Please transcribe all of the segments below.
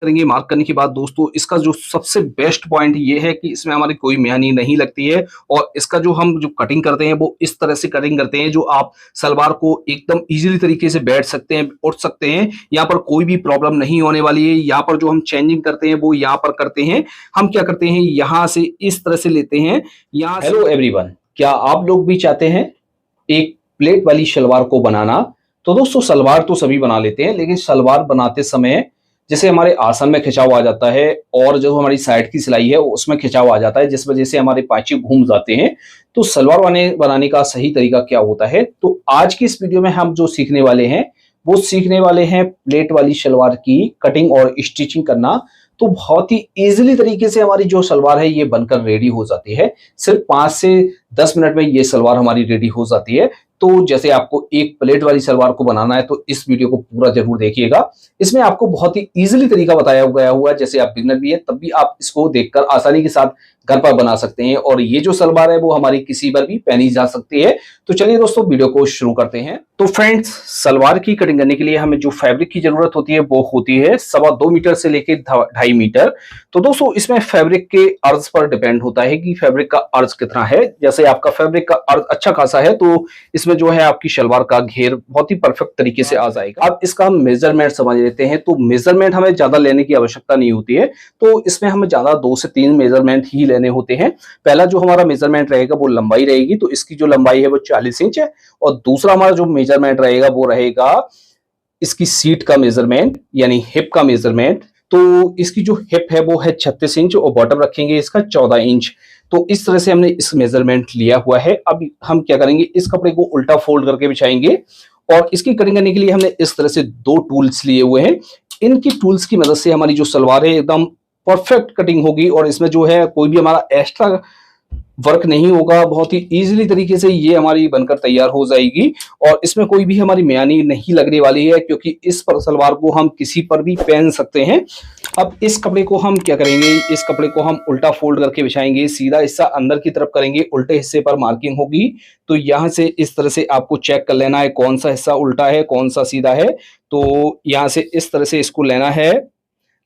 करेंगे। मार्क करने के बाद दोस्तों इसका जो सबसे बेस्ट पॉइंट ये है कि इसमें हमारी कोई मेहनत नहीं लगती है और इसका जो हम जो कटिंग करते हैं वो इस तरह से कटिंग करते हैं जो आप सलवार को एकदम इजीली तरीके से बैठ सकते हैं, उठ सकते हैं। यहाँ पर कोई भी प्रॉब्लम नहीं होने वाली है। यहाँ पर जो हम चेंजिंग करते हैं वो यहाँ पर करते हैं। हम क्या करते हैं, यहाँ से इस तरह से लेते हैं। यहाँ हेलो एवरीवन, क्या आप लोग भी चाहते हैं एक प्लेट वाली सलवार को बनाना? तो दोस्तों सलवार तो सभी बना लेते हैं, लेकिन सलवार बनाते समय जैसे हमारे आसन में खिंचाव आ जाता है और जो हमारी साइड की सिलाई है उसमें खिंचाव आ जाता है, जिस वजह से हमारे पाँचे घूम जाते हैं। तो सलवार बनाने का सही तरीका क्या होता है, तो आज की इस वीडियो में हम जो सीखने वाले हैं वो सीखने वाले हैं प्लेट वाली सलवार की कटिंग और स्टिचिंग करना। तो बहुत ही इजीली तरीके से हमारी जो सलवार है ये बनकर रेडी हो जाती है। सिर्फ 5 से 10 मिनट में ये सलवार हमारी रेडी हो जाती है। तो जैसे आपको एक प्लेट वाली सलवार को बनाना है तो इस वीडियो को पूरा जरूर देखिएगा। इसमें आपको बहुत ही इजीली तरीका बताया गया हुआ है, जैसे आप बिगिनर भी है तब भी आप इसको देखकर आसानी के साथ घर पर बना सकते हैं। और ये जो सलवार है वो हमारी किसी पर भी पहनी जा सकती है। तो चलिए दोस्तों वीडियो को शुरू करते हैं। तो फ्रेंड्स, सलवार की कटिंग करने के लिए हमें जो फैब्रिक की जरूरत होती है वो होती है 2.25 मीटर से लेकर 2.5 मीटर। तो दोस्तों इसमें फैब्रिक के अर्ज पर डिपेंड होता है कि फैब्रिक का अर्ज कितना है। जैसे आपका फैब्रिक का अर्ज अच्छा खासा है तो इसमें जो है आपकी सलवार का घेर बहुत ही परफेक्ट तरीके से आ जाएगा। अब इसका हम मेजरमेंट समझ लेते हैं। तो मेजरमेंट हमें ज्यादा लेने की आवश्यकता नहीं होती है, तो इसमें हमें ज्यादा 2 से 3 मेजरमेंट ही लेने होते हैं। पहला जो हमारा मेजरमेंट रहेगा वो लंबाई रहेगी, तो इसकी जो लंबाई है वो 40 इंच है। और दूसरा हमारा जो मेजरमेंट रहेगा वो रहेगा इसकी सीट का मेजरमेंट यानी हिप का मेजरमेंट। तो इसकी जो हिप है वो है 36 इंच और बॉटम रखेंगे इसका 14 इंच। तो इस तरह से हमने इस मेजरमेंट लिया हुआ है। अब हम क्या करेंगे, इस कपड़े को उल्टा फोल्ड करके बिछाएंगे और इसकी कटिंग करने के लिए हमने इस तरह से 2 टूल्स लिए हुए हैं। इनकी टूल्स की मदद से हमारी जो सलवार है एकदम परफेक्ट कटिंग होगी और इसमें जो है कोई भी हमारा एक्स्ट्रा वर्क नहीं होगा। बहुत ही इजीली तरीके से ये हमारी बनकर तैयार हो जाएगी और इसमें कोई भी हमारी मेयानी नहीं लगने वाली है, क्योंकि इस पर सलवार को हम किसी पर भी पहन सकते हैं। अब इस कपड़े को हम क्या करेंगे, इस कपड़े को हम उल्टा फोल्ड करके बिछाएंगे। सीधा हिस्सा अंदर की तरफ करेंगे, उल्टे हिस्से पर मार्किंग होगी। तो यहाँ से इस तरह से आपको चेक कर लेना है कौन सा हिस्सा उल्टा है कौन सा सीधा है। तो यहाँ से इस तरह से इसको लेना है।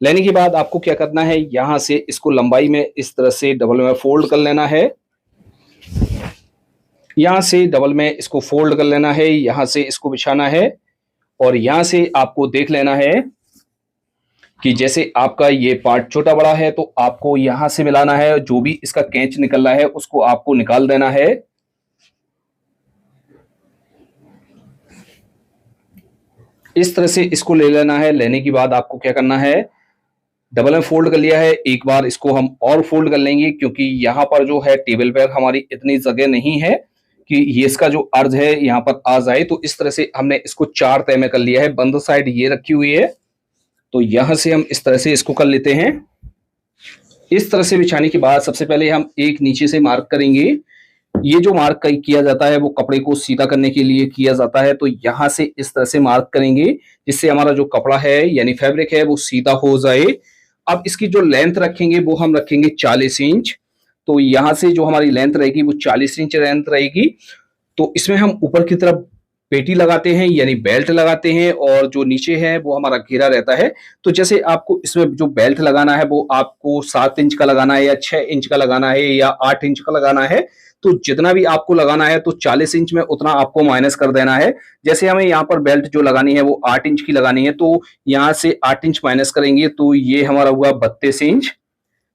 लेने के बाद आपको क्या करना है, यहाँ से इसको लंबाई में इस तरह से डबल में फोल्ड कर लेना है। यहाँ से डबल में इसको फोल्ड कर लेना है, यहाँ से इसको बिछाना है और यहाँ से आपको देख लेना है कि जैसे आपका ये पार्ट छोटा बड़ा है तो आपको यहाँ से मिलाना है। जो भी इसका कैंच निकल रहा है उसको आपको निकाल देना है। इस तरह से इसको ले लेना है। लेने के बाद आपको क्या करना है, डबल में फोल्ड कर लिया है, एक बार इसको हम और फोल्ड कर लेंगे, क्योंकि यहाँ पर जो है टेबल पर हमारी इतनी जगह नहीं है कि ये इसका जो अर्ज है यहाँ पर आ जाए। तो इस तरह से हमने इसको 4 तय में कर लिया है। बंद साइड ये रखी हुई है, तो यहां से हम इस तरह से इसको कर लेते हैं। इस तरह से बिछाने के बाद सबसे पहले हम एक नीचे से मार्क करेंगे। ये जो मार्क किया जाता है वो कपड़े को सीधा करने के लिए किया जाता है। तो यहाँ से इस तरह से मार्क करेंगे जिससे हमारा जो कपड़ा है यानी फैब्रिक है वो सीधा हो जाए। अब इसकी जो लेंथ रखेंगे वो हम रखेंगे 40 इंच। तो यहाँ से जो हमारी लेंथ रहेगी वो 40 इंच लेंथ रहेगी। तो इसमें हम ऊपर की तरफ पेटी लगाते हैं यानी बेल्ट लगाते हैं और जो नीचे है वो हमारा घेरा रहता है। तो जैसे आपको इसमें जो बेल्ट लगाना है वो आपको 7 इंच का लगाना है या 6 इंच का लगाना है या 8 इंच का लगाना है। तो जितना भी आपको लगाना है तो 40 इंच में उतना आपको माइनस कर देना है। जैसे हमें यहाँ पर बेल्ट जो लगानी है वो 8 इंच की लगानी है, तो यहाँ से 8 इंच माइनस करेंगे तो ये हमारा हुआ 32 इंच।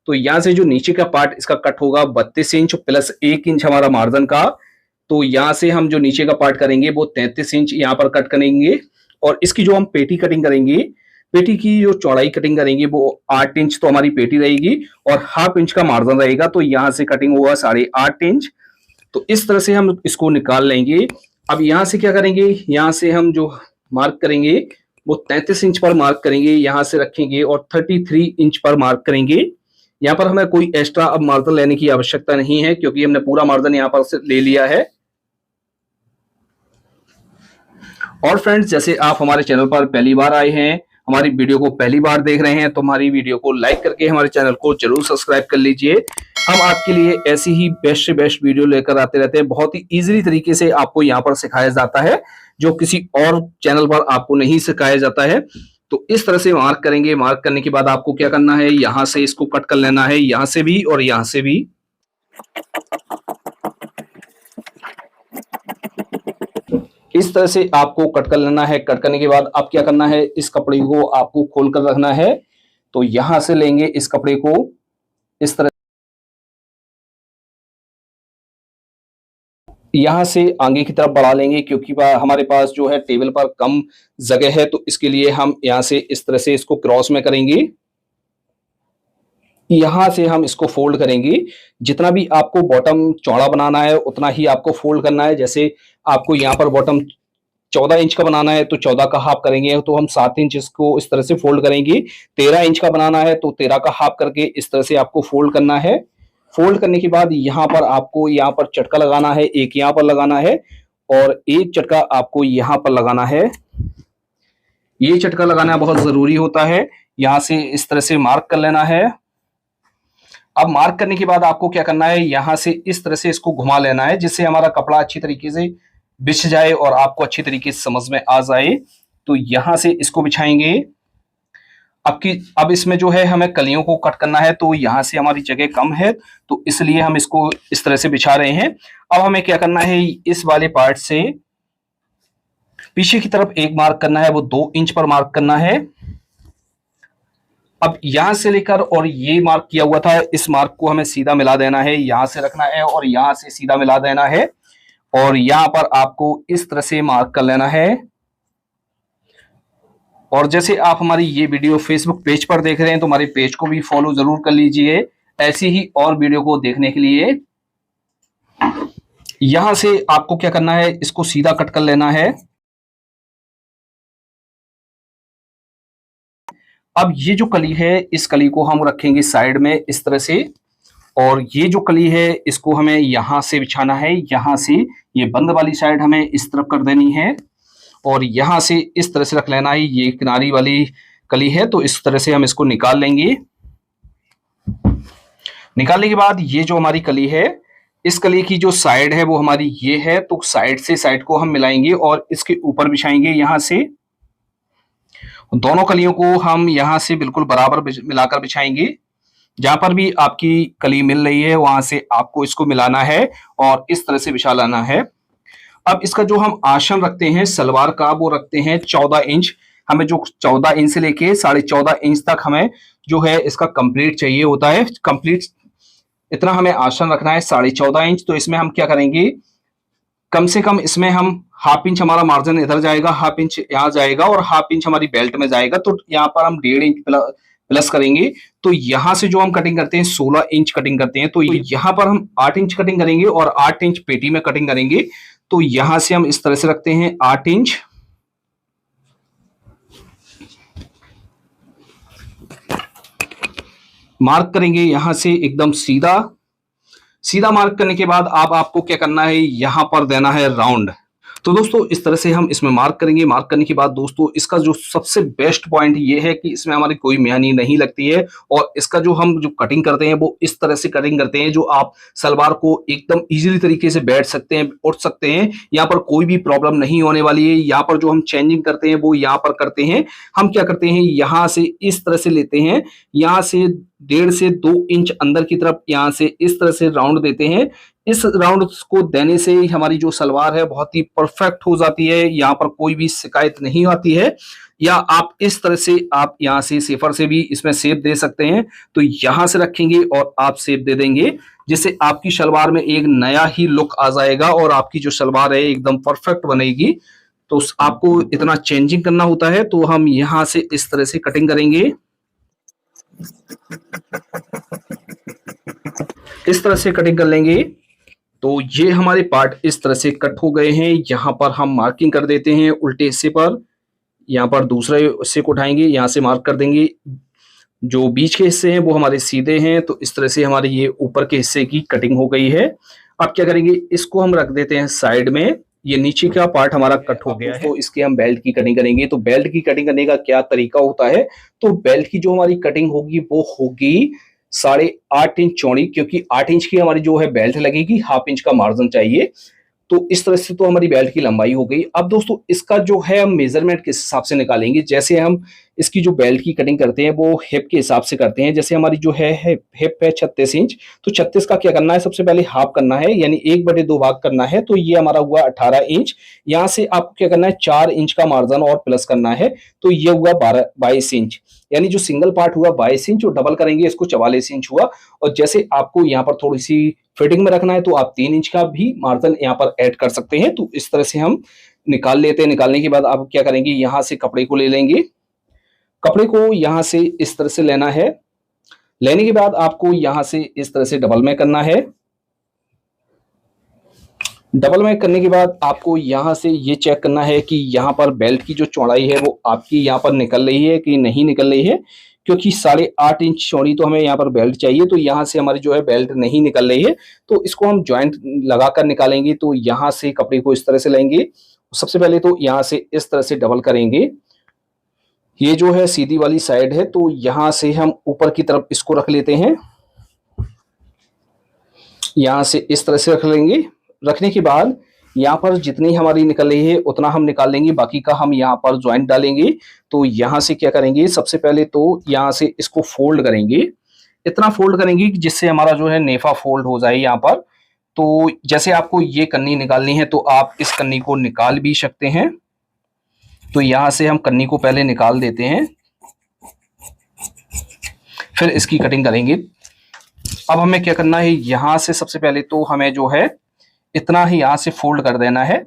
तो यहाँ से जो नीचे का पार्ट इसका कट होगा 32 इंच प्लस 1 इंच हमारा मार्जिन का। तो यहाँ से हम जो नीचे का पार्ट करेंगे वो 33 इंच यहाँ पर कट करेंगे। और इसकी जो हम पेटी कटिंग करेंगे, पेटी की जो चौड़ाई कटिंग करेंगे वो 8 इंच तो हमारी पेटी रहेगी और हाफ इंच का मार्जिन रहेगा। तो यहाँ से कटिंग होगा 8.5 इंच। तो इस तरह से हम इसको निकाल लेंगे। अब यहाँ से क्या करेंगे, यहाँ से हम जो मार्क करेंगे वो 33 इंच पर मार्क करेंगे, यहाँ से रखेंगे और 33 इंच पर मार्क करेंगे। यहाँ पर हमें कोई एक्स्ट्रा अब मार्जिन लेने की आवश्यकता नहीं है, क्योंकि हमने पूरा मार्जिन यहाँ पर से ले लिया है। और फ्रेंड्स, जैसे आप हमारे चैनल पर पहली बार आए हैं, हमारी वीडियो को पहली बार देख रहे हैं, तो हमारी वीडियो को लाइक करके हमारे चैनल को जरूर सब्सक्राइब कर लीजिए। हम आपके लिए ऐसी ही बेस्ट से बेस्ट वीडियो लेकर आते रहते हैं। बहुत ही इजीली तरीके से आपको यहाँ पर सिखाया जाता है, जो किसी और चैनल पर आपको नहीं सिखाया जाता है। तो इस तरह से मार्क करेंगे। मार्क करने के बाद आपको क्या करना है, यहां से इसको कट कर लेना है, यहां से भी और यहां से भी। इस तरह से आपको कट कर लेना है। कट करने के बाद अब क्या करना है, इस कपड़े को आपको खोल कर रखना है। तो यहां से लेंगे इस कपड़े को, इस तरह यहां से आगे की तरफ बढ़ा लेंगे, क्योंकि हमारे पास जो है टेबल पर कम जगह है, तो इसके लिए हम यहां से इस तरह से इसको क्रॉस में करेंगे। यहां से हम इसको फोल्ड करेंगे। जितना भी आपको बॉटम चौड़ा बनाना है उतना ही आपको फोल्ड करना है। जैसे आपको यहाँ पर बॉटम 14 इंच का बनाना है तो 14 का हाफ करेंगे, तो हम 7 इंच इसको इस तरह से फोल्ड करेंगे। 13 इंच का बनाना है तो 13 का हाफ करके इस तरह से आपको फोल्ड करना है। फोल्ड करने के बाद यहाँ पर आपको यहाँ पर चटका लगाना है, एक यहाँ पर लगाना है और एक चटका आपको यहाँ पर लगाना है। ये चटका लगाना बहुत जरूरी होता है। यहाँ से इस तरह से मार्क कर लेना है। अब मार्क करने के बाद आपको क्या करना है, यहां से इस तरह से इसको घुमा लेना है, जिससे हमारा कपड़ा अच्छी तरीके से बिछ जाए और आपको अच्छी तरीके से समझ में आ जाए। तो यहां से इसको बिछाएंगे। अब इसमें जो है हमें कलियों को कट करना है, तो यहां से हमारी जगह कम है तो इसलिए हम इसको इस तरह से बिछा रहे हैं। अब हमें क्या करना है, इस वाले पार्ट से पीछे की तरफ एक मार्क करना है, वो 2 इंच पर मार्क करना है। अब यहां से लेकर और ये मार्क किया हुआ था, इस मार्क को हमें सीधा मिला देना है, यहां से रखना है और यहां से सीधा मिला देना है और यहां पर आपको इस तरह से मार्क कर लेना है। और जैसे आप हमारी ये वीडियो फेसबुक पेज पर देख रहे हैं तो हमारे पेज को भी फॉलो जरूर कर लीजिए, ऐसी ही और वीडियो को देखने के लिए। यहां से आपको क्या करना है, इसको सीधा कट कर लेना है। अब ये जो कली है, इस कली को हम रखेंगे साइड में इस तरह से, और ये जो कली है इसको हमें यहां से बिछाना है। यहां से ये बंद वाली साइड हमें इस तरफ कर देनी है और यहां से इस तरह से रख लेना है। ये किनारी वाली कली है तो इस तरह से हम इसको निकाल लेंगे। निकालने के बाद ये जो हमारी कली है, इस कली की जो साइड है वो हमारी ये है, तो साइड से साइड को हम मिलाएंगे और इसके ऊपर बिछाएंगे। यहां से दोनों कलियों को हम यहां से बिल्कुल बराबर मिलाकर बिछाएंगे। जहां पर भी आपकी कली मिल रही है वहां से आपको इसको मिलाना है और इस तरह से बिछा लाना है। अब इसका जो हम आसन रखते हैं सलवार का, वो रखते हैं 14 इंच। हमें जो 14 इंच से लेके 14.5 इंच तक हमें जो है इसका कंप्लीट चाहिए होता है। कंप्लीट इतना हमें आसन रखना है 14.5 इंच। तो इसमें हम क्या करेंगे, कम से कम इसमें हम हाफ इंच हमारा मार्जिन इधर जाएगा, हाफ इंच यहाँ जाएगा और हाफ इंच हमारी बेल्ट में जाएगा। तो यहाँ पर हम 1.5 इंच प्लस करेंगे। तो यहां से जो हम कटिंग करते हैं 16 इंच कटिंग करते हैं, तो यहां पर हम 8 इंच कटिंग करेंगे और 8 इंच पेटी में कटिंग करेंगे। तो यहां से हम इस तरह से रखते हैं 8 इंच। मार्क करेंगे यहां से एकदम सीधा। सीधा मार्क करने के बाद अब आपको क्या करना है, यहां पर देना है राउंड। तो दोस्तों इस तरह से हम इसमें मार्क करेंगे। मार्क करने के बाद दोस्तों इसका जो सबसे बेस्ट पॉइंट ये है कि इसमें हमारी कोई मेहनत नहीं लगती है और इसका जो हम जो कटिंग करते हैं वो इस तरह से कटिंग करते हैं जो आप सलवार को एकदम इजीली तरीके से बैठ सकते हैं, उठ सकते हैं। यहाँ पर कोई भी प्रॉब्लम नहीं होने वाली है। यहाँ पर जो हम चेंजिंग करते हैं वो यहाँ पर करते हैं। हम क्या करते हैं, यहाँ से इस तरह से लेते हैं, यहाँ से 1.5 से 2 इंच अंदर की तरफ यहाँ से इस तरह से राउंड देते हैं। इस राउंड को देने से हमारी जो सलवार है बहुत ही परफेक्ट हो जाती है। यहाँ पर कोई भी शिकायत नहीं आती है। या आप इस तरह से आप यहाँ से सेफर से भी इसमें शेप दे सकते हैं। तो यहाँ से रखेंगे और आप शेप दे देंगे, जिससे आपकी सलवार में एक नया ही लुक आ जाएगा और आपकी जो सलवार है एकदम परफेक्ट बनेगी। तो आपको इतना चेंजिंग करना होता है। तो हम यहाँ से इस तरह से कटिंग करेंगे, इस तरह से कटिंग कर लेंगे। तो ये हमारे पार्ट इस तरह से कट हो गए हैं। यहाँ पर हम मार्किंग कर देते हैं उल्टे हिस्से पर। यहाँ पर दूसरे हिस्से को उठाएंगे, यहाँ से मार्क कर देंगे। जो बीच के हिस्से हैं वो हमारे सीधे हैं। तो इस तरह से हमारे ये ऊपर के हिस्से की कटिंग हो गई है। अब क्या करेंगे, इसको हम रख देते हैं साइड में। ये नीचे का पार्ट हमारा कट हो गया है, तो इसके हम बेल्ट की कटिंग करेंगे। तो बेल्ट की कटिंग करने का क्या तरीका होता है, तो बेल्ट की जो हमारी कटिंग होगी वो होगी 8.5 इंच चौड़ी, क्योंकि 8 इंच की हमारी जो है बेल्ट लगेगी, हाफ इंच का मार्जिन चाहिए। तो इस तरह से तो हमारी बेल्ट की लंबाई हो गई। अब दोस्तों इसका जो है हम मेजरमेंट किस हिसाब से निकालेंगे, जैसे हम इसकी जो बेल्ट की कटिंग करते हैं वो हिप के हिसाब से करते हैं। जैसे हमारी जो है हिप है 36 इंच, तो 36 का क्या करना है, सबसे पहले हाफ करना है, यानी 1/2 भाग करना है। तो ये हमारा हुआ 18 इंच। यहाँ से आपको क्या करना है, 4 इंच का मार्जिन और प्लस करना है, तो ये हुआ 22 इंच। यानी जो सिंगल पार्ट हुआ 22 इंच, और डबल करेंगे इसको 44 इंच हुआ। और जैसे आपको यहाँ पर थोड़ी सी फिटिंग में रखना है तो आप 3 इंच का भी मार्जिन यहाँ पर ऐड कर सकते हैं। तो इस तरह से हम निकाल लेते हैं। निकालने के बाद आप क्या करेंगे, यहाँ से कपड़े को ले लेंगे। कपड़े को यहाँ से इस तरह से लेना है। लेने के बाद आपको यहाँ से इस तरह से डबल में करना है। डबल में करने के बाद आपको यहाँ से ये चेक करना है कि यहाँ पर बेल्ट की जो चौड़ाई है वो आपकी यहाँ पर निकल रही है कि नहीं निकल रही है, क्योंकि 8.5 इंच चौड़ी तो हमें यहाँ पर बेल्ट चाहिए। तो यहाँ से हमारी जो है बेल्ट नहीं निकल रही है, तो इसको हम ज्वाइंट लगाकर निकालेंगे। तो यहाँ से कपड़े को इस तरह से लेंगे। सबसे पहले तो यहाँ से इस तरह से डबल करेंगे। ये जो है सीधी वाली साइड है, तो यहाँ से हम ऊपर की तरफ इसको रख लेते हैं। यहाँ से इस तरह से रख लेंगे। रखने के बाद यहाँ पर जितनी हमारी निकल रही है उतना हम निकाल लेंगे, बाकी का हम यहाँ पर ज्वाइंट डालेंगे। तो यहाँ से क्या करेंगे, सबसे पहले तो यहाँ से इसको फोल्ड करेंगे। इतना फोल्ड करेंगे कि जिससे हमारा जो है नेफा फोल्ड हो जाए यहाँ पर। तो जैसे आपको ये कन्नी निकालनी है तो आप इस कन्नी को निकाल भी सकते हैं। तो यहाँ से हम कन्नी को पहले निकाल देते हैं, फिर इसकी कटिंग करेंगे। अब हमें क्या करना है, यहाँ से सबसे पहले तो हमें जो है इतना ही यहाँ से फोल्ड कर देना है।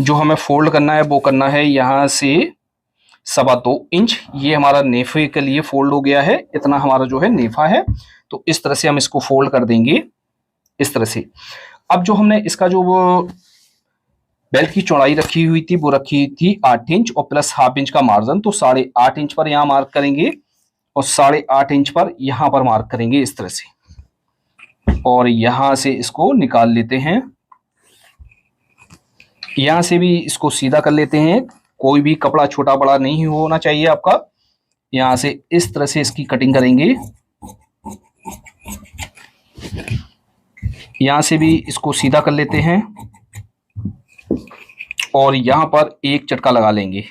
जो हमें फोल्ड करना है वो करना है यहाँ से 2.25 इंच। ये हमारा नेफे के लिए फोल्ड हो गया है, इतना हमारा जो है नेफा है। तो इस तरह से हम इसको फोल्ड कर देंगे, इस तरह से। अब जो हमने इसका जो वो बेल्ट की चौड़ाई रखी हुई थी वो रखी थी 8 इंच और प्लस हाफ इंच का मार्जिन। तो 8.5 इंच पर यहाँ मार्क करेंगे और 8.5 इंच पर यहाँ पर मार्क करेंगे इस तरह से, और यहां से इसको निकाल लेते हैं। यहां से भी इसको सीधा कर लेते हैं। कोई भी कपड़ा छोटा बड़ा नहीं होना चाहिए आपका। यहां से इस तरह से इसकी कटिंग करेंगे। यहां से भी इसको सीधा कर लेते हैं और यहां पर एक चटका लगा लेंगे।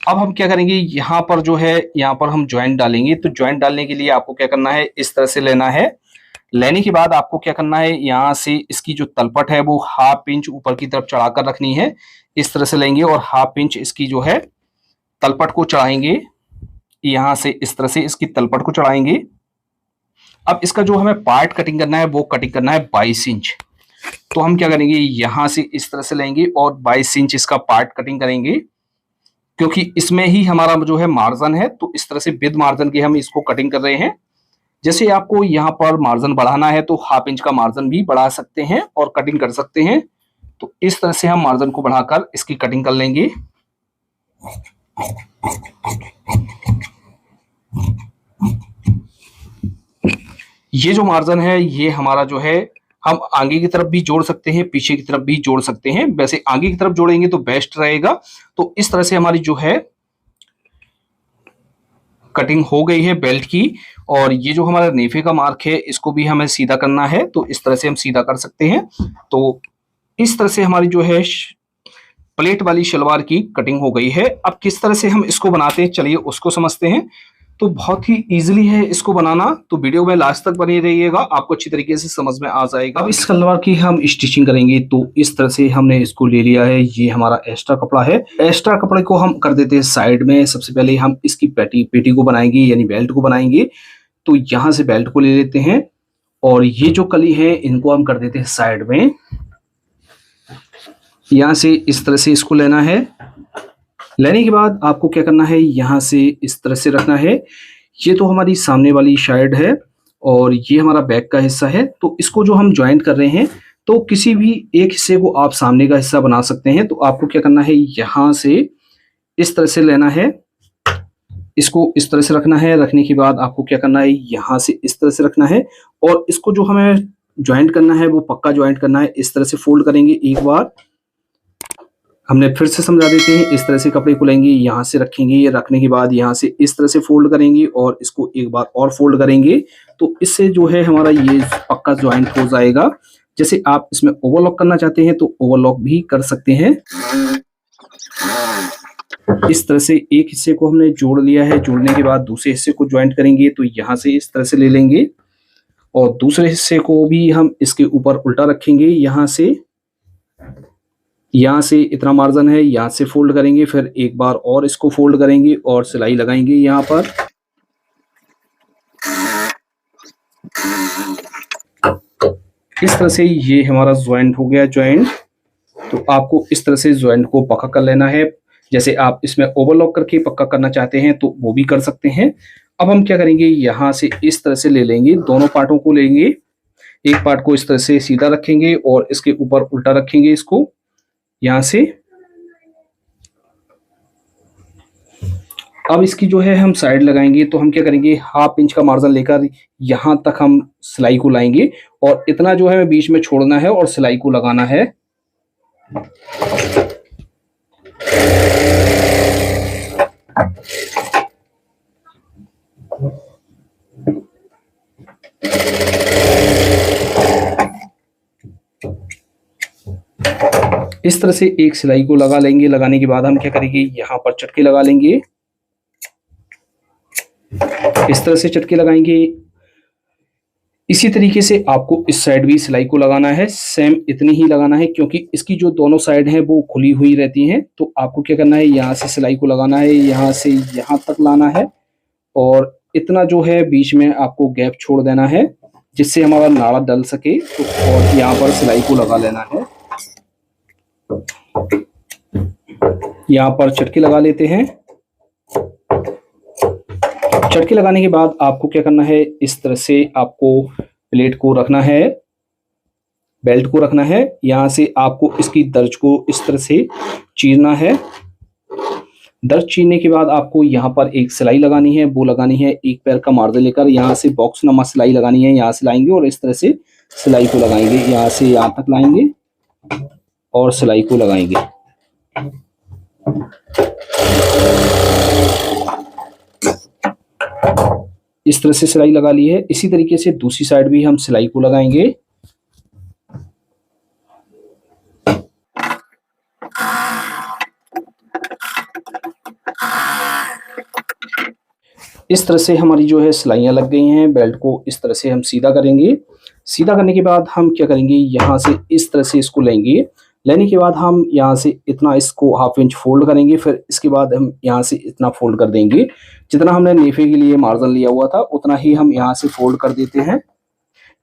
अब हम क्या करेंगे, यहाँ पर जो है यहाँ पर हम ज्वाइंट डालेंगे। तो ज्वाइंट डालने के लिए आपको क्या करना है, इस तरह से लेना है। लेने के बाद आपको क्या करना है, यहाँ से इसकी जो तलपट है वो हाफ इंच ऊपर की तरफ चढ़ाकर रखनी है। इस तरह से लेंगे और हाफ इंच इसकी जो है तलपट को चढ़ाएंगे। यहाँ से इस तरह से इसकी तलपट को चढ़ाएंगे। अब इसका जो हमें पार्ट कटिंग करना है वो कटिंग करना है 22 इंच। तो हम क्या करेंगे, यहाँ से इस तरह से लेंगे और 22 इंच इसका पार्ट कटिंग करेंगे, क्योंकि इसमें ही हमारा जो है मार्जिन है। तो इस तरह से विद मार्जिन के हम इसको कटिंग कर रहे हैं। जैसे आपको यहाँ पर मार्जिन बढ़ाना है तो हाफ इंच का मार्जिन भी बढ़ा सकते हैं और कटिंग कर सकते हैं। तो इस तरह से हम मार्जिन को बढ़ाकर इसकी कटिंग कर लेंगे। ये जो मार्जिन है ये हमारा जो है हम आगे की तरफ भी जोड़ सकते हैं, पीछे की तरफ भी जोड़ सकते हैं। वैसे आगे की तरफ जोड़ेंगे तो बेस्ट रहेगा। तो इस तरह से हमारी जो है कटिंग हो गई है बेल्ट की। और ये जो हमारा नेफे का मार्क है इसको भी हमें सीधा करना है। तो इस तरह से हम सीधा कर सकते हैं। तो इस तरह से हमारी जो है प्लेट वाली शलवार की कटिंग हो गई है। अब किस तरह से हम इसको बनाते हैं, चलिए उसको समझते हैं। तो बहुत ही इजीली है इसको बनाना। तो वीडियो में लास्ट तक बने रहिएगा, आपको अच्छी तरीके से समझ में आ जाएगा। अब इस सलवार की हम स्टिचिंग करेंगे। तो इस तरह से हमने इसको ले लिया है। ये हमारा एक्स्ट्रा कपड़ा है। एक्स्ट्रा कपड़े को हम कर देते हैं साइड में। सबसे पहले हम इसकी पेटी को बनाएंगे, यानी बेल्ट को बनाएंगे। तो यहाँ से बेल्ट को ले लेते हैं और ये जो कली है इनको हम कर देते हैं साइड में। यहाँ से इस तरह से इसको लेना है। लेने के बाद आपको क्या करना है, यहाँ से इस तरह से रखना है। ये तो हमारी सामने वाली साइड है और ये हमारा बैक का हिस्सा है। तो इसको जो हम ज्वाइंट कर रहे हैं, तो किसी भी एक हिस्से को आप सामने का हिस्सा बना सकते हैं। तो आपको क्या करना है, यहाँ से इस तरह से लेना है, इसको इस तरह से रखना है। रखने के बाद आपको क्या करना है, यहाँ से इस तरह से रखना है और इसको जो हमें ज्वाइंट करना है वो पक्का ज्वाइंट करना है। इस तरह से फोल्ड करेंगे। एक बार हमने फिर से समझा देते हैं। इस तरह से कपड़े को लेंगे, यहाँ से रखेंगे। ये रखने के बाद यहाँ से इस तरह से फोल्ड करेंगे और इसको एक बार और फोल्ड करेंगे। तो इससे जो है हमारा ये पक्का ज्वाइंट हो जाएगा। जैसे आप इसमें ओवरलॉक करना चाहते हैं तो ओवरलॉक भी कर सकते हैं। इस तरह से एक हिस्से को हमने जोड़ लिया है। जोड़ने के बाद दूसरे हिस्से को ज्वाइंट करेंगे, तो यहाँ से इस तरह से ले लेंगे और दूसरे हिस्से को भी हम इसके ऊपर उल्टा रखेंगे। यहाँ से इतना मार्जिन है, यहाँ से फोल्ड करेंगे, फिर एक बार और इसको फोल्ड करेंगे और सिलाई लगाएंगे यहाँ पर। इस तरह से ये हमारा ज्वाइंट हो गया ज्वाइंट। तो आपको इस तरह से ज्वाइंट को पक्का कर लेना है। जैसे आप इसमें ओवरलॉक करके पक्का करना चाहते हैं तो वो भी कर सकते हैं। अब हम क्या करेंगे, यहाँ से इस तरह से ले लेंगे, दोनों पार्टों को लेंगे। एक पार्ट को इस तरह से सीधा रखेंगे और इसके ऊपर उल्टा रखेंगे इसको यहाँ से। अब इसकी जो है हम साइड लगाएंगे, तो हम क्या करेंगे, 1/2 इंच का मार्जिन लेकर यहाँ तक हम सिलाई को लाएंगे और इतना जो है बीच में छोड़ना है और सिलाई को लगाना है। इस तरह से एक सिलाई को लगा लेंगे। लगाने के बाद हम क्या करेंगे, यहाँ पर चटके लगा लेंगे। इस तरह से चटके लगाएंगे। इसी तरीके से आपको इस साइड भी सिलाई को लगाना है, सेम इतनी ही लगाना है, क्योंकि इसकी जो दोनों साइड हैं वो खुली हुई रहती हैं। तो आपको क्या करना है, यहाँ से सिलाई को लगाना है, यहाँ से यहाँ तक लाना है और इतना जो है बीच में आपको गैप छोड़ देना है जिससे हमारा नाड़ा डल सके। तो और यहाँ पर सिलाई को लगा लेना है। यहाँ पर चटके लगा लेते हैं। चटके लगाने के बाद आपको क्या करना है, इस तरह से आपको प्लेट को रखना है, बेल्ट को रखना है। यहाँ से आपको इसकी दर्ज को इस तरह से चीरना है। दर्ज चीरने के बाद आपको यहाँ पर एक सिलाई लगानी है। वो लगानी है एक पैर का मार्जिन लेकर, यहाँ से बॉक्स नमा सिलाई लगानी है। यहाँ से लाएंगे और इस तरह से सिलाई को लगाएंगे, यहाँ से यहाँ तक लाएंगे और सिलाई को लगाएंगे। इस तरह से सिलाई लगा ली है। इसी तरीके से दूसरी साइड भी हम सिलाई को लगाएंगे। इस तरह से हमारी जो है सिलाइयाँ लग गई हैं। बेल्ट को इस तरह से हम सीधा करेंगे। सीधा करने के बाद हम क्या करेंगे, यहाँ से इस तरह से इसको लेंगे। लेने के बाद हम यहाँ से इतना इसको 1/2 इंच फोल्ड करेंगे। फिर इसके बाद हम यहाँ से इतना फोल्ड कर देंगे। जितना हमने नेफे के लिए मार्जिन लिया हुआ था उतना ही हम यहाँ से फोल्ड कर देते हैं।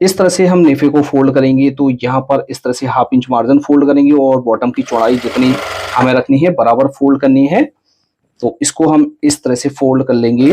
इस तरह से हम नेफे को फोल्ड करेंगे। तो यहाँ पर इस तरह से 1/2 इंच मार्जिन फोल्ड करेंगे और बॉटम की चौड़ाई जितनी हमें रखनी है बराबर फोल्ड करनी है। तो इसको हम इस तरह से फोल्ड कर लेंगे।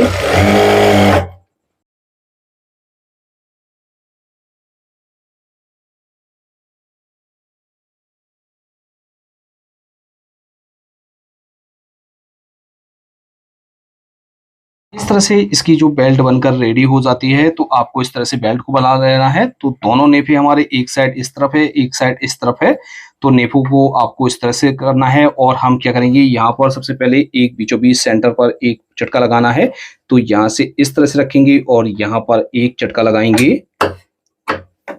इस तरह से इसकी जो बेल्ट बनकर रेडी हो जाती है। तो आपको इस तरह से बेल्ट को बना लेना है। तो दोनों नेफे हमारे एक साइड इस तरफ है, एक साइड इस तरफ है। तो नेफों को आपको इस तरह से करना है और हम क्या करेंगे, यहाँ पर सबसे पहले एक बीचों बीच सेंटर पर एक चटका लगाना है। तो यहाँ से इस तरह से रखेंगे और यहाँ पर एक चटका लगाएंगे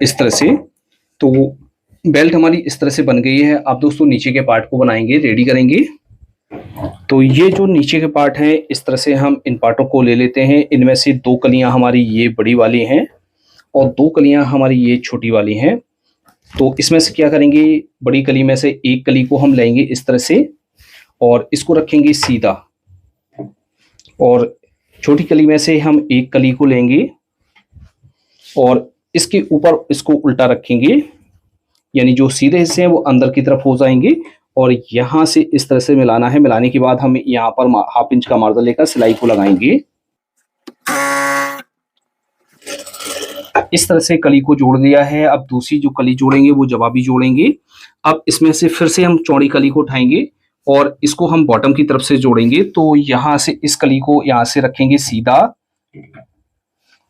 इस तरह से। तो बेल्ट हमारी इस तरह से बन गई है। अब दोस्तों नीचे के पार्ट को बनाएंगे, रेडी करेंगे। तो ये जो नीचे के पार्ट हैं, इस तरह से हम इन पार्टों को ले लेते हैं। इनमें से 2 कलियां हमारी ये बड़ी वाली हैं और 2 कलियां हमारी ये छोटी वाली हैं। तो इसमें से क्या करेंगे, बड़ी कली में से एक कली को हम लेंगे इस तरह से और इसको रखेंगे सीधा, और छोटी कली में से हम एक कली को लेंगे और इसके ऊपर इसको उल्टा रखेंगे, यानी जो सीधे हिस्से हैं वो अंदर की तरफ हो जाएंगे और यहाँ से इस तरह से मिलाना है। मिलाने के बाद हम यहाँ पर 1/2 इंच का मार्जिन लेकर सिलाई को लगाएंगे। इस तरह से कली को जोड़ दिया है। अब दूसरी जो कली जोड़ेंगे वो जवाबी जोड़ेंगे। अब इसमें से फिर से हम चौड़ी कली को उठाएंगे और इसको हम बॉटम की तरफ से जोड़ेंगे। तो यहाँ से इस कली को यहाँ से रखेंगे सीधा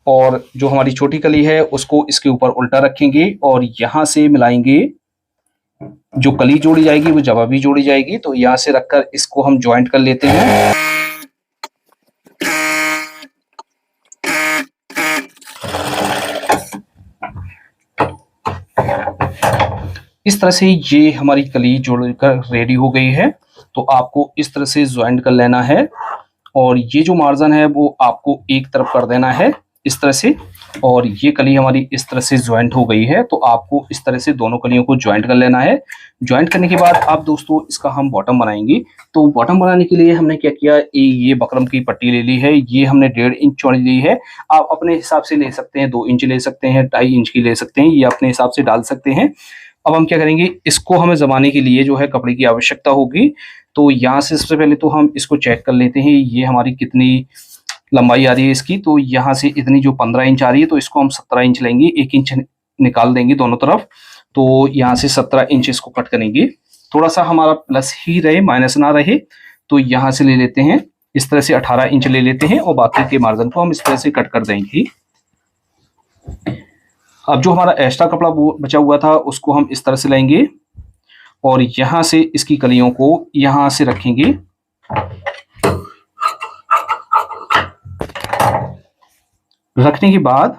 और जो हमारी छोटी कली है उसको इसके ऊपर उल्टा रखेंगे और यहाँ से मिलाएंगे। जो कली जोड़ी जाएगी वो जवाबी जोड़ी जाएगी। तो यहाँ से रखकर इसको हम ज्वाइंट कर लेते हैं। इस तरह से ये हमारी कली जोड़कर रेडी हो गई है। तो आपको इस तरह से ज्वाइंट कर लेना है और ये जो मार्जिन है वो आपको एक तरफ कर देना है इस तरह से। और ये कली हमारी इस तरह से ज्वाइंट हो गई है, तो आपको इस तरह से दोनों कलियों को ज्वाइंट कर लेना है। ज्वाइंट करने के बाद आप दोस्तों इसका हम बॉटम बनाएंगे। तो बॉटम बनाने के लिए हमने क्या किया, ये बकरम की पट्टी ले ली है, ये हमने 1.5 इंच चौड़ी ली है। आप अपने हिसाब से ले सकते हैं, 2 इंच ले सकते हैं, 2.5 इंच की ले सकते हैं, ये अपने हिसाब से डाल सकते हैं। अब हम क्या करेंगे, इसको हमें जमाने के लिए जो है कपड़े की आवश्यकता होगी। तो यहाँ से सबसे पहले तो हम इसको चेक कर लेते हैं, ये हमारी कितनी लंबाई आ रही है इसकी। तो यहाँ से इतनी जो 15 इंच आ रही है, तो इसको हम 17 इंच लेंगे, 1 इंच निकाल देंगे दोनों तरफ। तो यहाँ से 17 इंच इसको कट करेंगे, थोड़ा सा हमारा प्लस ही रहे, माइनस ना रहे। तो यहाँ से ले लेते हैं इस तरह से 18 इंच ले लेते हैं और बाकी के मार्जिन को हम इस तरह से कट कर देंगे। अब जो हमारा एक्स्ट्रा कपड़ा बचा हुआ था उसको हम इस तरह से लेंगे और यहाँ से इसकी कलियों को यहाँ से रखेंगे। रखने के बाद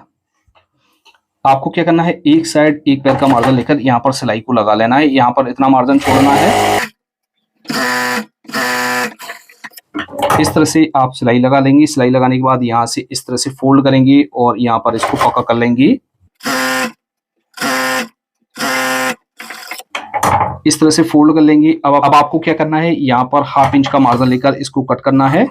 आपको क्या करना है, एक साइड एक पैर का मार्जिन लेकर यहाँ पर सिलाई को लगा लेना है। यहाँ पर इतना मार्जिन छोड़ना है, इस तरह से आप सिलाई लगा लेंगे। सिलाई लगाने के बाद यहाँ से इस तरह से फोल्ड करेंगे और यहाँ पर इसको पक्का कर लेंगे। इस तरह से फोल्ड कर लेंगे। अब आपको क्या करना है, यहाँ पर 1/2 इंच का मार्जिन लेकर इसको कट करना है।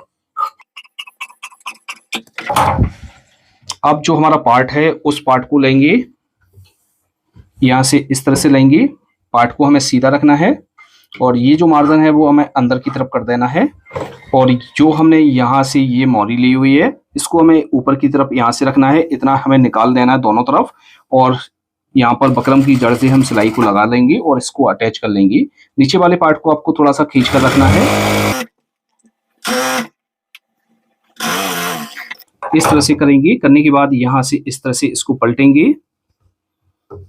अब जो हमारा पार्ट है उस पार्ट को लेंगे, यहाँ से इस तरह से लेंगे, पार्ट को हमें सीधा रखना है और ये जो मार्जिन है वो हमें अंदर की तरफ कर देना है। और जो हमने यहाँ से ये मोरी ली हुई है इसको हमें ऊपर की तरफ यहाँ से रखना है, इतना हमें निकाल देना है दोनों तरफ। और यहाँ पर बकरम की जड़ से हम सिलाई को लगा देंगे और इसको अटैच कर लेंगे। नीचे वाले पार्ट को आपको थोड़ा सा खींच कर रखना है, इस तरह से करेंगे। करने के बाद यहाँ से इस तरह से इसको पलटेंगे,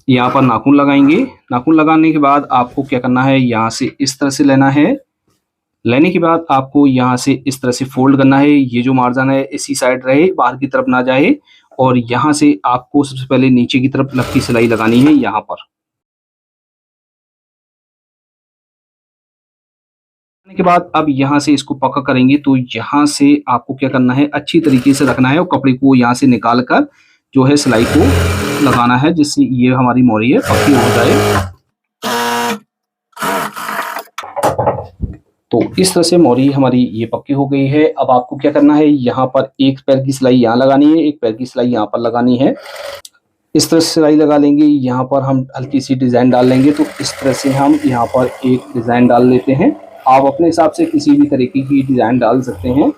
यहाँ पर नाखून लगाएंगे। नाखून लगाने के बाद आपको क्या करना है, यहाँ से इस तरह से लेना है। लेने के बाद आपको यहाँ से इस तरह से फोल्ड करना है, ये जो मार्जिन है इसी साइड रहे, बाहर की तरफ ना जाए। और यहाँ से आपको सबसे पहले नीचे की तरफ लपकी सिलाई लगानी है यहाँ पर। के बाद अब यहाँ से इसको पक्का करेंगे। तो यहाँ से आपको क्या करना है, अच्छी तरीके से रखना है और कपड़े को यहाँ से निकाल कर जो है सिलाई को लगाना है, जिससे ये हमारी मोरी है पक्की हो जाए। तो इस तरह से मोरी हमारी ये पक्की हो गई है। अब आपको क्या करना है, यहाँ पर एक पैर की सिलाई यहाँ लगानी है, एक पैर की सिलाई यहाँ पर लगानी है। इस तरह से सिलाई लगा लेंगे। यहाँ पर हम हल्की सी डिज़ाइन डाल लेंगे। तो इस तरह से हम यहाँ पर एक डिज़ाइन डाल लेते हैं। आप अपने हिसाब से किसी भी तरीके की डिज़ाइन डाल सकते हैं।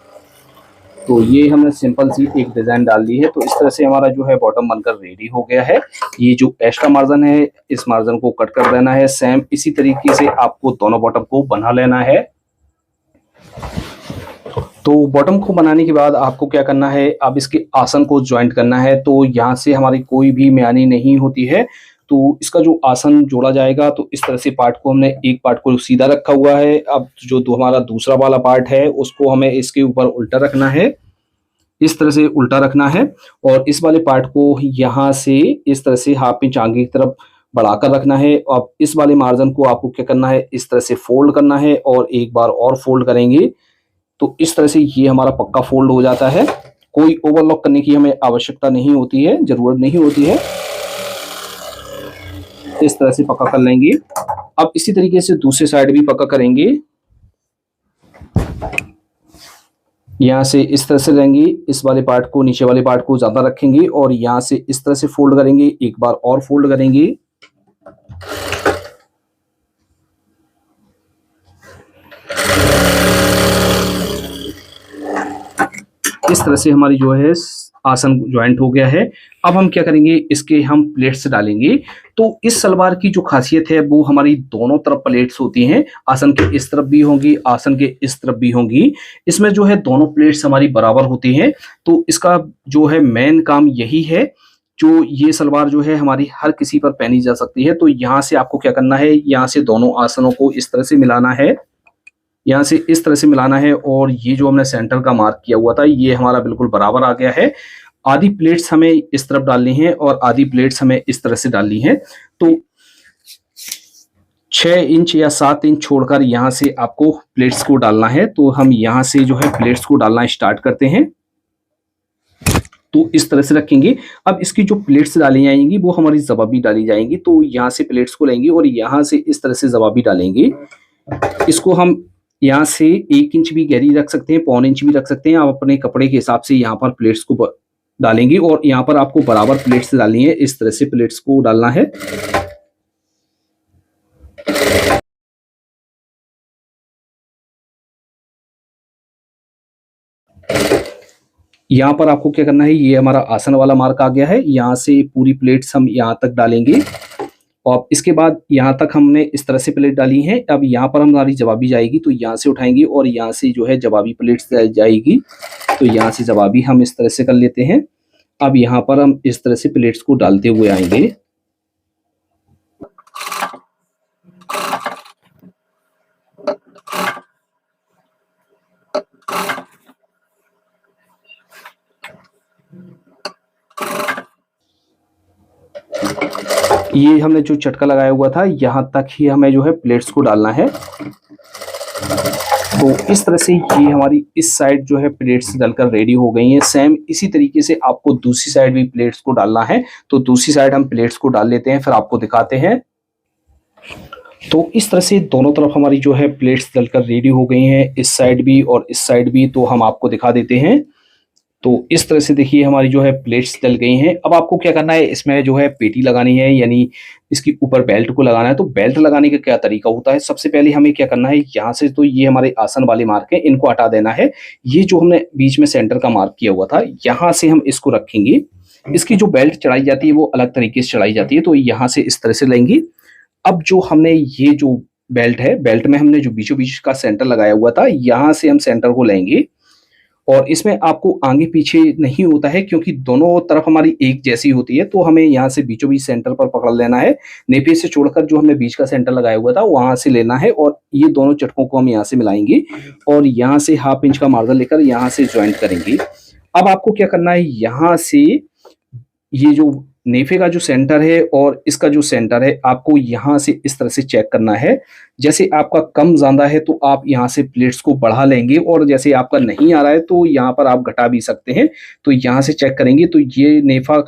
तो ये हमने सिंपल सी एक डिज़ाइन डाल दी है। तो इस तरह से हमारा जो है बॉटम बनकर रेडी हो गया है। ये जो एक्स्ट्रा मार्जिन है इस मार्जिन को कट कर देना है। सेम इसी तरीके से आपको दोनों बॉटम को बना लेना है। तो बॉटम को बनाने के बाद आपको क्या करना है, अब इसके आसन को ज्वाइंट करना है। तो यहाँ से हमारी कोई भी म्यानी नहीं होती है। तो इसका जो आसन जोड़ा जाएगा, तो इस तरह से पार्ट को हमने एक पार्ट को सीधा रखा हुआ है। अब जो हमारा दूसरा वाला पार्ट है उसको हमें इसके ऊपर उल्टा रखना है, इस तरह से उल्टा रखना है। और इस वाले पार्ट को यहाँ से इस तरह से 1/2 इंच आगे की तरफ बढ़ाकर रखना है। अब इस वाले मार्जिन को आपको क्या करना है, इस तरह से फोल्ड करना है और एक बार और फोल्ड करेंगे। तो इस तरह से ये हमारा पक्का फोल्ड हो जाता है। कोई ओवरलॉक करने की हमें आवश्यकता नहीं होती है, जरूरत नहीं होती है। इस तरह से पक्का कर लेंगे। अब इसी तरीके से दूसरी साइड भी पक्का करेंगे। यहाँ से इस तरह से लेंगे, इस वाले पार्ट को नीचे वाले पार्ट को ज्यादा रखेंगे और यहाँ से इस तरह से फोल्ड करेंगे, एक बार और फोल्ड करेंगे। इस तरह से हमारी जो है आसन ज्वाइंट हो गया है। अब हम क्या करेंगे, इसके हम प्लेट्स डालेंगे। तो इस सलवार की जो खासियत है वो हमारी दोनों तरफ प्लेट्स होती हैं। आसन के इस तरफ भी होंगी, आसन के इस तरफ भी होंगी। इसमें जो है दोनों प्लेट्स हमारी बराबर होती हैं। तो इसका जो है मेन काम यही है। जो ये सलवार जो है हमारी हर किसी पर पहनी जा सकती है। तो यहाँ से आपको क्या करना है, यहाँ से दोनों आसनों को इस तरह से मिलाना है, यहाँ से इस तरह से मिलाना है। और ये जो हमने सेंटर का मार्क किया हुआ था ये हमारा बिल्कुल बराबर आ गया है। आधी प्लेट्स हमें इस तरफ डालनी है और आधी प्लेट्स हमें इस तरह से डालनी है। तो 6 इंच या 7 इंच छोड़कर यहाँ से आपको प्लेट्स को डालना है। तो हम यहाँ से जो है प्लेट्स को डालना स्टार्ट करते हैं। तो इस तरह से रखेंगे। अब इसकी जो प्लेट्स डाली जाएंगी वो हमारी जवाबी डाली जाएंगी। तो यहाँ से प्लेट्स को लेंगे और यहाँ से इस तरह से जवाबी डालेंगे। इसको हम यहाँ से 1 इंच भी गहरी रख सकते हैं, पौन इंच भी रख सकते हैं। आप अपने कपड़े के हिसाब से यहाँ पर प्लेट्स को डालेंगे और यहाँ पर आपको बराबर प्लेट्स डालनी है। इस तरह से प्लेट्स को डालना है। यहाँ पर आपको क्या करना है, ये हमारा आसन वाला मार्क आ गया है। यहाँ से पूरी प्लेट्स हम यहाँ तक डालेंगे और इसके बाद यहाँ तक हमने इस तरह से प्लेट डाली है। अब यहाँ पर हमारी जवाबी जाएगी तो यहाँ से उठाएंगे और यहाँ से जो है जवाबी प्लेट्स जाएगी। तो यहाँ से जवाबी हम इस तरह से कर लेते हैं। अब यहाँ पर हम इस तरह से प्लेट्स को डालते हुए आएंगे। ये हमने जो चटका लगाया हुआ था यहाँ तक ही हमें जो है प्लेट्स को डालना है। तो इस तरह से ये हमारी इस साइड जो है प्लेट्स डलकर रेडी हो गई हैं। सेम इसी तरीके से आपको दूसरी साइड भी प्लेट्स को डालना है। तो दूसरी साइड हम प्लेट्स को डाल लेते हैं, फिर आपको दिखाते हैं। तो इस तरह से दोनों तरफ हमारी जो है प्लेट्स डलकर रेडी हो गई हैं, इस साइड भी और इस साइड भी। तो हम आपको दिखा देते हैं। तो इस तरह से देखिए हमारी जो है प्लेट्स डल गई हैं। अब आपको क्या करना है, इसमें जो है पेटी लगानी है, यानी इसके ऊपर बेल्ट को लगाना है। तो बेल्ट लगाने का क्या तरीका होता है, सबसे पहले हमें क्या करना है, यहाँ से तो ये हमारे आसन वाले मार्क हैं, इनको हटा देना है। ये जो हमने बीच में सेंटर का मार्क किया हुआ था, यहाँ से हम इसको रखेंगे। इसकी जो बेल्ट चढ़ाई जाती है वो अलग तरीके से चढ़ाई जाती है। तो यहाँ से इस तरह से लेंगे। अब जो हमने ये जो बेल्ट है, बेल्ट में हमने जो बीचों बीच का सेंटर लगाया हुआ था, यहाँ से हम सेंटर को लेंगे। और इसमें आपको आगे पीछे नहीं होता है क्योंकि दोनों तरफ हमारी एक जैसी होती है। तो हमें यहाँ से बीचों बीच सेंटर पर पकड़ लेना है। नेफे से छोड़कर जो हमने बीच का सेंटर लगाया हुआ था वहां से लेना है और ये दोनों चटकों को हम यहाँ से मिलाएंगे और यहाँ से 1/2 इंच का मार्जिन लेकर यहाँ से ज्वाइंट करेंगे। अब आपको क्या करना है, यहाँ से ये जो नेफे का जो सेंटर है और इसका जो सेंटर है, आपको यहाँ से इस तरह से चेक करना है। जैसे आपका कम ज्यादा है तो आप यहाँ से प्लेट्स को बढ़ा लेंगे और जैसे आपका नहीं आ रहा है तो यहाँ पर आप घटा भी सकते हैं। तो यहाँ से चेक करेंगे तो ये नेफा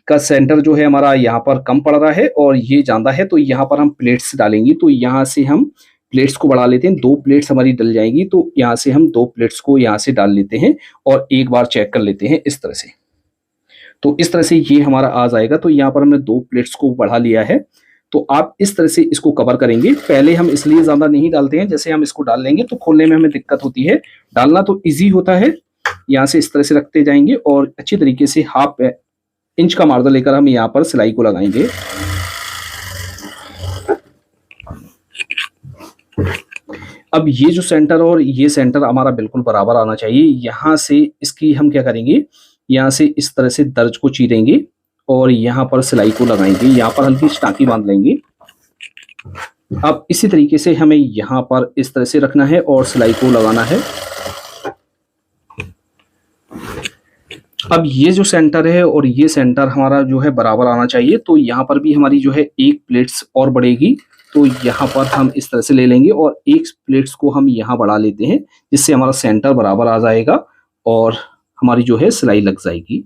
का सेंटर जो है हमारा यहाँ पर कम पड़ रहा है और ये ज्यादा है। तो यहाँ पर हम प्लेट्स डालेंगे। तो यहाँ से हम प्लेट्स को बढ़ा लेते हैं। 2 प्लेट्स हमारी डल जाएंगी। तो यहाँ से हम 2 प्लेट्स को यहाँ से डाल लेते हैं और एक बार चेक कर लेते हैं इस तरह से। तो इस तरह से ये हमारा आ जाएगा। तो यहाँ पर हमने 2 प्लेट्स को बढ़ा लिया है। तो आप इस तरह से इसको कवर करेंगे। पहले हम इसलिए ज्यादा नहीं डालते हैं, जैसे हम इसको डाल लेंगे तो खोलने में हमें दिक्कत होती है। डालना तो इजी होता है। यहाँ से इस तरह से रखते जाएंगे और अच्छी तरीके से 1/2 इंच का मार्जिन लेकर हम यहाँ पर सिलाई को लगाएंगे। अब ये जो सेंटर और ये सेंटर हमारा बिल्कुल बराबर आना चाहिए। यहाँ से इसकी हम क्या करेंगे, यहाँ से इस तरह से दर्ज को चीरेंगे और यहाँ पर सिलाई को लगाएंगे। यहाँ पर हल्की टाँकी बांध लेंगे। अब इसी तरीके से हमें यहाँ पर इस तरह से रखना है और सिलाई को लगाना है। अब ये जो सेंटर है और ये सेंटर हमारा जो है बराबर आना चाहिए। तो यहाँ पर भी हमारी जो है 1 प्लेट्स और बढ़ेगी। तो यहाँ पर हम इस तरह से ले लेंगे और 1 प्लेट्स को हम यहाँ बढ़ा लेते हैं, जिससे हमारा सेंटर बराबर आ जाएगा और हमारी जो है सिलाई लग जाएगी।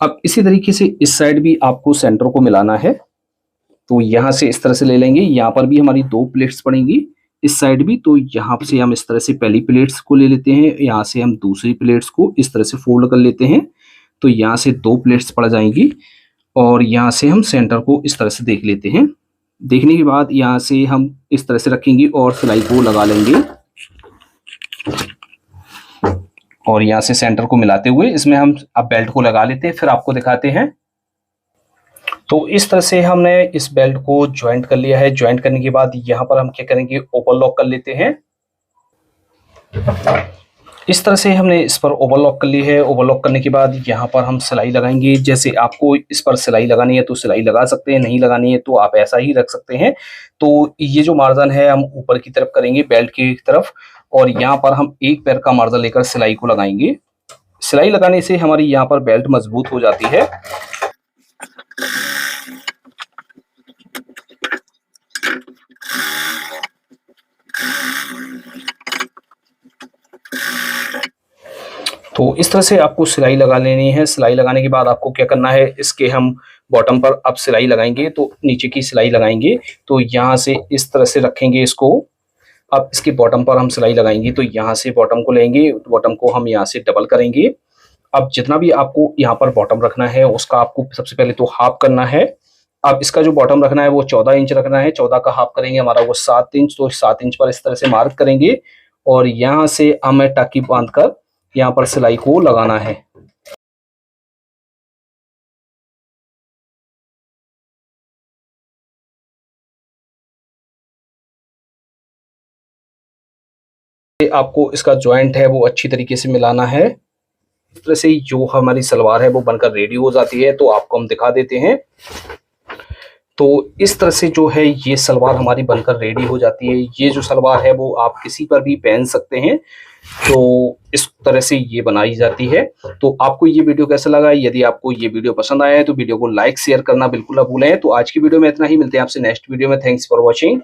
अब इसी तरीके से इस साइड भी आपको सेंटर को मिलाना है। तो यहाँ से इस तरह से ले लेंगे। यहाँ पर भी हमारी 2 प्लेट्स पड़ेंगी, इस साइड भी। तो यहाँ से हम इस तरह से पहली प्लेट्स को ले लेते हैं, यहाँ से हम दूसरी प्लेट्स को इस तरह से फोल्ड कर लेते हैं। तो यहाँ से 2 प्लेट्स पड़ जाएंगी और यहाँ से हम सेंटर को इस तरह से देख लेते हैं। देखने के बाद यहाँ से हम इस तरह से रखेंगे और सिलाई को लगा लेंगे और यहाँ से सेंटर को मिलाते हुए इसमें हम अब बेल्ट को लगा लेते हैं, फिर आपको दिखाते हैं। तो इस तरह से हमने इस बेल्ट को ज्वाइंट कर लिया है। ज्वाइंट करने के बाद यहाँ पर हम क्या करेंगे, ओवरलॉक कर लेते हैं। इस तरह से हमने इस पर ओवरलॉक कर ली है। ओवरलॉक करने के बाद यहाँ पर हम सिलाई लगाएंगे। जैसे आपको इस पर सिलाई लगानी है तो सिलाई लगा सकते हैं, नहीं लगानी है तो आप ऐसा ही रख सकते हैं। तो ये जो मार्जिन है हम ऊपर की तरफ करेंगे, बेल्ट की तरफ, और यहाँ पर हम 1 पैर का मार्जिन लेकर सिलाई को लगाएंगे सिलाई लगाने से हमारी यहाँ पर बेल्ट मजबूत हो जाती है। तो इस तरह से आपको सिलाई लगा लेनी है। सिलाई लगाने के बाद आपको क्या करना है, इसके हम बॉटम पर अब सिलाई लगाएंगे, तो नीचे की सिलाई लगाएंगे, तो यहाँ से इस तरह से रखेंगे इसको। अब इसके बॉटम पर हम सिलाई लगाएंगे, तो यहाँ से बॉटम को लेंगे, बॉटम को हम यहाँ से डबल करेंगे। अब जितना भी आपको यहाँ पर बॉटम रखना है उसका आपको सबसे पहले तो हाफ करना है। अब इसका जो बॉटम रखना है वो 14 इंच रखना है, 14 का हाफ करेंगे हमारा वो 7 इंच, तो 7 इंच पर इस तरह से मार्क करेंगे और यहाँ से हमें टाकी बांध कर यहाँ पर सिलाई को लगाना है। आपको इसका जॉइंट है वो अच्छी तरीके से मिलाना है। इस तरह से जो हमारी सलवार है वो बनकर रेडी हो जाती है, तो आपको हम दिखा देते हैं। तो इस तरह से जो है ये सलवार हमारी बनकर रेडी हो जाती है। ये जो सलवार है वो आप किसी पर भी पहन सकते हैं, तो इस तरह से ये बनाई जाती है। तो आपको ये वीडियो कैसा लगा? यदि आपको ये वीडियो पसंद आया है तो वीडियो को लाइक शेयर करना बिल्कुल ना भूलें। तो आज की वीडियो में इतना ही, मिलते हैं आपसे नेक्स्ट वीडियो में। Thanks for watching.